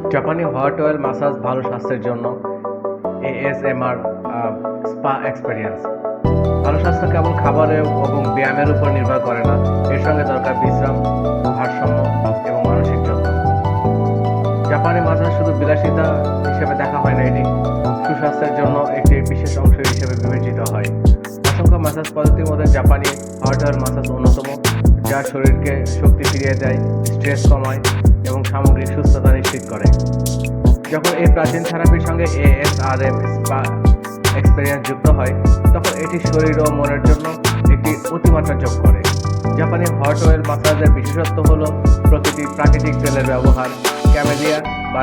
জাপানি hot oil massage ভালো স্বাস্থ্যের জন্য। ASMR spa experience. ভালো স্বাস্থ্য কেবল খাবারে এবং ব্যায়ামের উপর নির্ভর করে না, এর সঙ্গে দরকার বিশ্রাম, ভারসাম্য এবং মানসিক যত্ন। জাপানি ম্যাসাজ শুধু বিলাসিতা হিসেবে দেখা হয় না, এটি সুস্বাস্থ্যের জন্য একটি বিশেষ অংশ হিসেবে বিবেচিত হয়। অসংখ্য ম্যাসাজ পদ্ধতির মধ্যে জাপানি হট অয়েল ম্যাসাজ অন্যতম, যা শরীরকে শক্তি ফিরিয়ে দেয়, স্ট্রেস কমায় এবং সামগ্রিক সুস্থতা নিশ্চিত করে। যখন এই প্রাচীন থেরাপির সঙ্গে এএসআরএম স্পা এক্সপেরিয়েন্স যুক্ত হয়, তখন এটি শরীর ও মনের জন্য একটি অতিমাত্রা যোগ করে। জাপানি হট অয়েল ম্যাসাজের বিশেষত্ব হল প্রতিটি প্রাকৃতিক তেলের ব্যবহার। ক্যামেলিয়া বা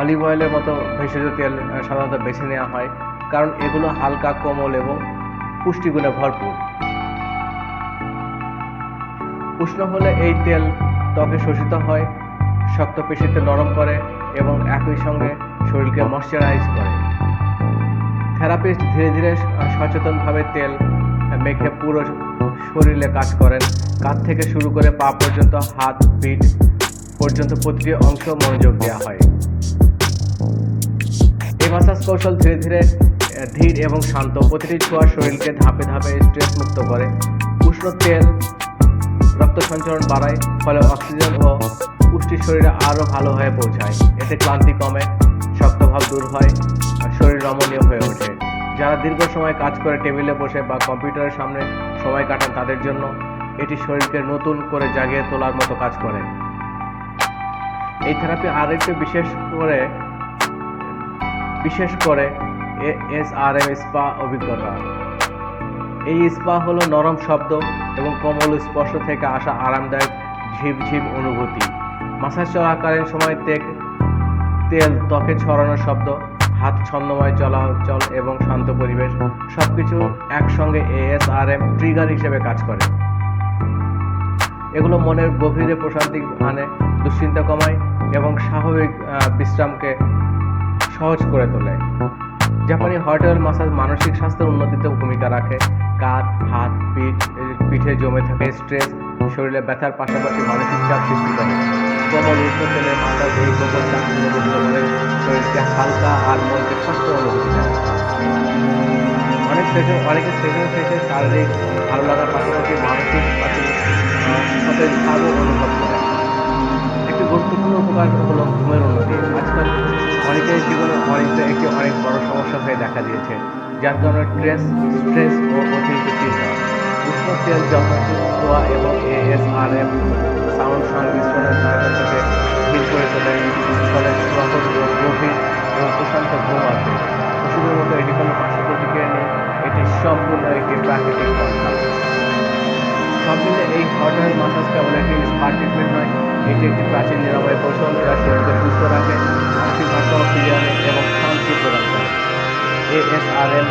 অলিভ অয়েলের মতো ভেষজ তেল সাধারণত বেছে নেওয়া হয়, কারণ এগুলো হালকা, কোমল এবং পুষ্টিগুণে ভরপুর। উষ্ণ হলে এই তেল ত্বকে শোষিত হয়, শক্ত পেশিতে নরম করে এবং একই সঙ্গে শরীরকে ময়শ্চারাইজ করে। থেরাপিস্ট ধীরে ধীরে সচেতনভাবে তেল মেখে পুরো শরীরে কাজ করেন। কাঁধ থেকে শুরু করে পা পর্যন্ত, হাত, পিঠ পর্যন্ত প্রতিটি অংশ মনোযোগ দেওয়া হয়। এই ম্যাসাজ কৌশল ধীরে ধীরে ধীর এবং শান্ত। প্রতিটি ছোঁয়া শরীরকে ধাপে ধাপে স্ট্রেস মুক্ত করে। উষ্ণ তেল রক্ত সঞ্চালন বাড়ায়, ফলে অক্সিজেন ও পুষ্টি শরীরে আরও ভালোভাবে পৌঁছায়। এতে ক্লান্তি কমে, শক্তভাব দূর হয়, শরীর রমণীয় হয়ে ওঠে। যারা দীর্ঘ সময় কাজ করে টেবিলে বসে বা কম্পিউটারের সামনে সময় কাটান, তাদের জন্য এটি শরীরকে নতুন করে জাগিয়ে তোলার মতো কাজ করে। এই থেরাপি আরেকটু বিশেষ করে এএসআরএম স্পা অভিজ্ঞতা। এই স্পা হলো নরম শব্দ এবং কোমল স্পর্শ থেকে আসা আরামদায়ক ঝিমঝিম অনুভূতি। ম্যাসাজ চলাকালীন সময় তেল ত্বকে ছড়ানোর শব্দ, হাত ছন্দময় চলাচল এবং শান্ত পরিবেশ, সবকিছু একসঙ্গে এএসআরএম ট্রিগার হিসেবে কাজ করে। এগুলো মনের গভীরে প্রশান্তি আনে, দুশ্চিন্তা কমায় এবং স্বাভাবিক বিশ্রামকে সহজ করে তোলে। জাপানি হট অয়েল ম্যাসাজ মানসিক স্বাস্থ্যের উন্নতিতে ভূমিকা রাখে। কাঁধ, হাত, পিঠে জমে থাকে স্ট্রেস শরীরে ব্যথার পাশাপাশি মানসিক চাপ সৃষ্টি করে। কোমল উষ্ণ তেলের ম্যাসাজ এই প্রকট চাপকে মুক্ত করে শরীরকে হালকা আর মনকে স্বাস্থ্য অনুভূতি দেয়। অনেকের সেশন শেষে শারীরিক ভালো লাগার পাশাপাশি মানসিক সতেজ ভাবও অনুভব করে। একটি গুরুত্বপূর্ণ উপকার হলো ঘুমের উন্নতি। আজকাল অনেকের জীবনে একটি অনেক বড় সমস্যা হয়ে দেখা দিয়েছে, যার কারণে স্ট্রেস ও অতিরিক্ত চিন্তা। উষ্ণ তেল, যত্নশীল ধোয়া এবং এএসআরএম সাউন্ড সংমিশ্রণের থেকে স্থির করে তোলে, ফলে সহজ ও গভীর এবং প্রশান্ত ঘুম আসে। ওষুধের মতো এটি কোনো পার্শ্ব প্রতিক্রিয়া নেই, এটি সম্পূর্ণ একটি প্রাকৃতিক পন্থা। সব মিলে এই হট অয়েল ম্যাসাজ কেবল একটি স্পা ট্রিটমেন্ট নয়, এটি একটি প্রাচীন নিরাময় কৌশল, যা শরীরকে সুস্থ রাখে, মানসিক ভারসাম্য ফিরিয়ে আনে এবং শান্তি প্রদান করে। এএসআরএম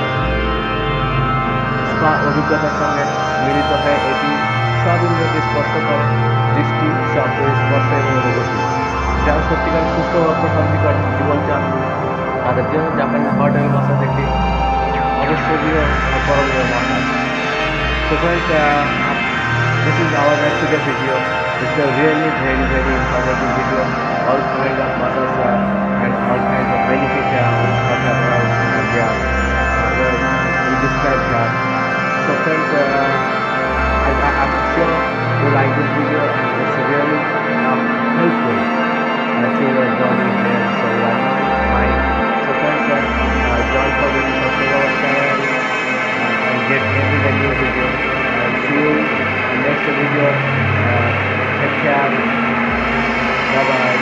স্পা অভিজ্ঞতার সঙ্গে মিলিত হয়ে এটি সব ইন্দ্রিয়কে স্পর্শ করে, দৃষ্টি, শব্দ, স্পর্শ এবং অনুভূতি। যারা সত্যিকার সুস্থ ও প্রশান্তিকর জীবন চান, তাদের জন্য জাপানি হট অয়েল ম্যাসাজ একটি অবশ্যই করণীয় massage. So guys, this is our today's video. It's a really very informative video. All kinds of massage and all kinds of benefits we talk about. We describe that. So friends, I'm sure you like this video and it's really helpful to your journey here. So mine. So friends, don't forget to subscribe our channel and get every new video. See you in next video. Take care. Bye bye.